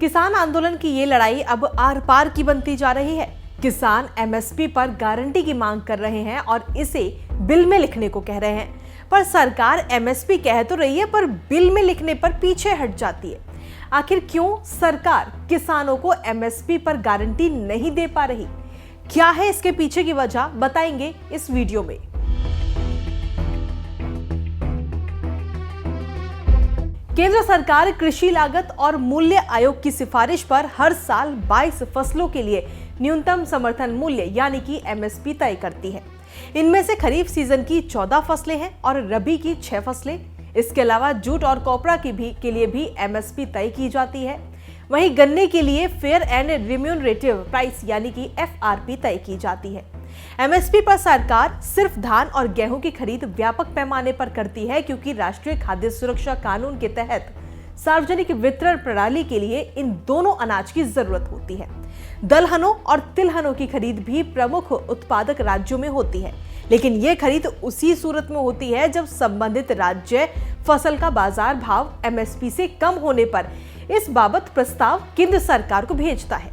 किसान आंदोलन की ये लड़ाई अब आर पार की बनती जा रही है। किसान एमएसपी पर गारंटी की मांग कर रहे हैं और इसे बिल में लिखने को कह रहे हैं, पर सरकार एमएसपी कह तो रही है पर बिल में लिखने पर पीछे हट जाती है। आखिर क्यों सरकार किसानों को एमएसपी पर गारंटी नहीं दे पा रही? क्या है इसके पीछे की वजह, बताएंगे इस वीडियो में। केंद्र सरकार कृषि लागत और मूल्य आयोग की सिफारिश पर हर साल 22 फसलों के लिए न्यूनतम समर्थन मूल्य यानी कि एमएसपी तय करती है। इनमें से खरीफ सीजन की 14 फसलें हैं और रबी की 6 फसलें। इसके अलावा जूट और कॉपरा के लिए भी एमएसपी तय की जाती है। वहीं गन्ने के लिए फेयर एंड रिम्यूनरेटिव प्राइस यानी कि एफआरपी तय की जाती है। एमएसपी पर सरकार सिर्फ धान और गेहूं की खरीद व्यापक पैमाने पर करती है, क्योंकि राष्ट्रीय खाद्य सुरक्षा कानून के तहत सार्वजनिक वितरण प्रणाली के लिए इन दोनों अनाज की जरूरत होती है। दलहनों और तिलहनों की खरीद भी प्रमुख उत्पादक राज्यों में होती है, लेकिन ये खरीद उसी सूरत में होती है जब संबंधित राज्य फसल का बाजार भाव एमएसपी से कम होने पर इस बाबत प्रस्ताव केंद्र सरकार को भेजता है।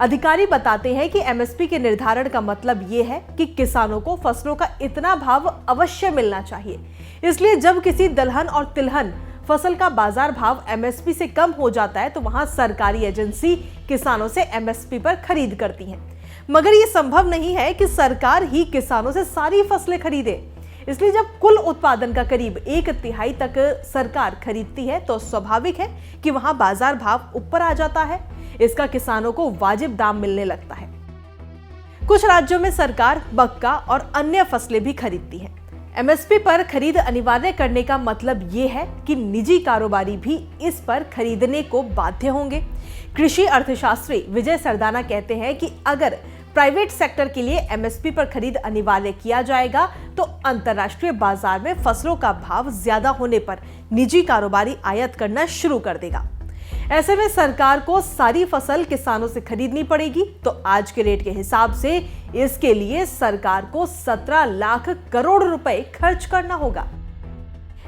अधिकारी बताते हैं कि एमएसपी के निर्धारण का मतलब ये है कि किसानों को फसलों का इतना भाव अवश्य मिलना चाहिए। इसलिए जब किसी दलहन और तिलहन फसल का बाजार भाव एमएसपी से कम हो जाता है तो वहां सरकारी एजेंसी किसानों से एमएसपी पर खरीद करती है। मगर ये संभव नहीं है कि सरकार ही किसानों से सारी फसलें खरीदे। इसलिए जब कुल उत्पादन का करीब 1/3 तक सरकार खरीदती है तो स्वाभाविक है कि वहां बाजार भाव ऊपर आ जाता है। इसका किसानों को वाजिब दाम मिलने लगता है। कुछ राज्यों में सरकार मक्का और अन्य फसलें भी खरीदती है। एमएसपी पर खरीद अनिवार्य करने का मतलब ये है कि निजी कारोबारी भी इस पर खरीदने को बाध्य होंगे। कृषि अर्थशास्त्री विजय सरदाना कहते हैं कि अगर प्राइवेट सेक्टर के लिए एमएसपी पर खरीद अनिवार्य किया जाएगा तो अंतर्राष्ट्रीय बाजार में फसलों का भाव ज्यादा होने पर निजी कारोबारी आयात करना शुरू कर देगा। ऐसे में सरकार को सारी फसल किसानों से खरीदनी पड़ेगी, तो आज के रेट के हिसाब से इसके लिए सरकार को 17 लाख करोड़ रुपए खर्च करना होगा।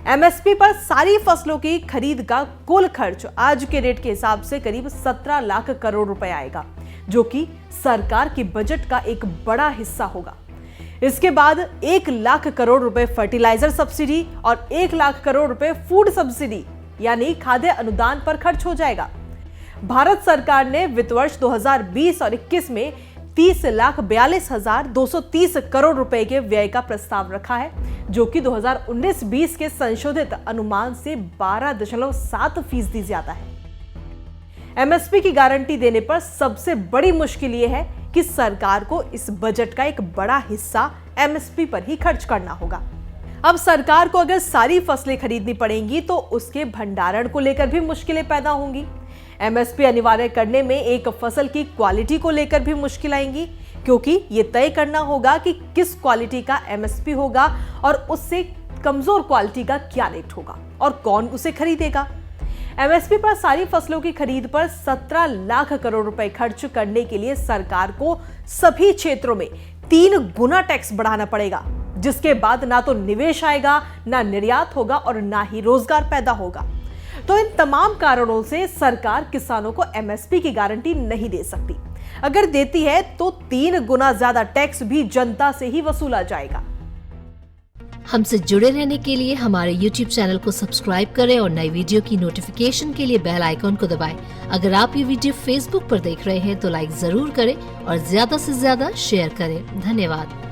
एमएसपी पर सारी फसलों की खरीद का कुल खर्च आज के रेट के हिसाब से करीब 17 लाख करोड़ रुपए आएगा, जो कि सरकार के बजट का एक बड़ा हिस्सा होगा। इसके बाद 1 लाख करोड़ रुपए फर्टिलाइजर सब्सिडी और 1 लाख करोड़ रुपए फूड सब्सिडी यानी खाद्य अनुदान पर खर्च हो जाएगा। भारत सरकार ने वित्त वर्ष 2020 और 21 में 30,42,230 करोड़ रुपए के व्यय का प्रस्ताव रखा है, जो कि 2019-20 के संशोधित अनुमान से 12.7% ज्यादा है। एमएसपी की गारंटी देने पर सबसे बड़ी मुश्किल यह है कि सरकार को इस बजट का एक बड़ा हिस्सा एमएसपी पर ही खर्च करना होगा। अब सरकार को अगर सारी फसलें खरीदनी पड़ेंगी तो उसके भंडारण को लेकर भी मुश्किलें पैदा होंगी। एमएसपी अनिवार्य करने में एक फसल की क्वालिटी को लेकर भी मुश्किल आएंगी, क्योंकि ये तय करना होगा कि किस क्वालिटी का एमएसपी होगा और उससे कमजोर क्वालिटी का क्या रेट होगा और कौन उसे खरीदेगा। एमएसपी पर सारी फसलों की खरीद पर 17 लाख करोड़ रुपए खर्च करने के लिए सरकार को सभी क्षेत्रों में 3 गुना टैक्स बढ़ाना पड़ेगा, जिसके बाद ना तो निवेश आएगा, ना निर्यात होगा और ना ही रोजगार पैदा होगा। तो इन तमाम कारणों से सरकार किसानों को एमएसपी की गारंटी नहीं दे सकती। अगर देती है तो 3 गुना ज्यादा टैक्स भी जनता से ही वसूला जाएगा। हमसे जुड़े रहने के लिए हमारे YouTube चैनल को सब्सक्राइब करें और नई वीडियो की नोटिफिकेशन के लिए बेल आइकॉन को दबाएं। अगर आप ये वीडियो Facebook पर देख रहे हैं तो लाइक जरूर करें और ज्यादा से ज्यादा शेयर करें। धन्यवाद।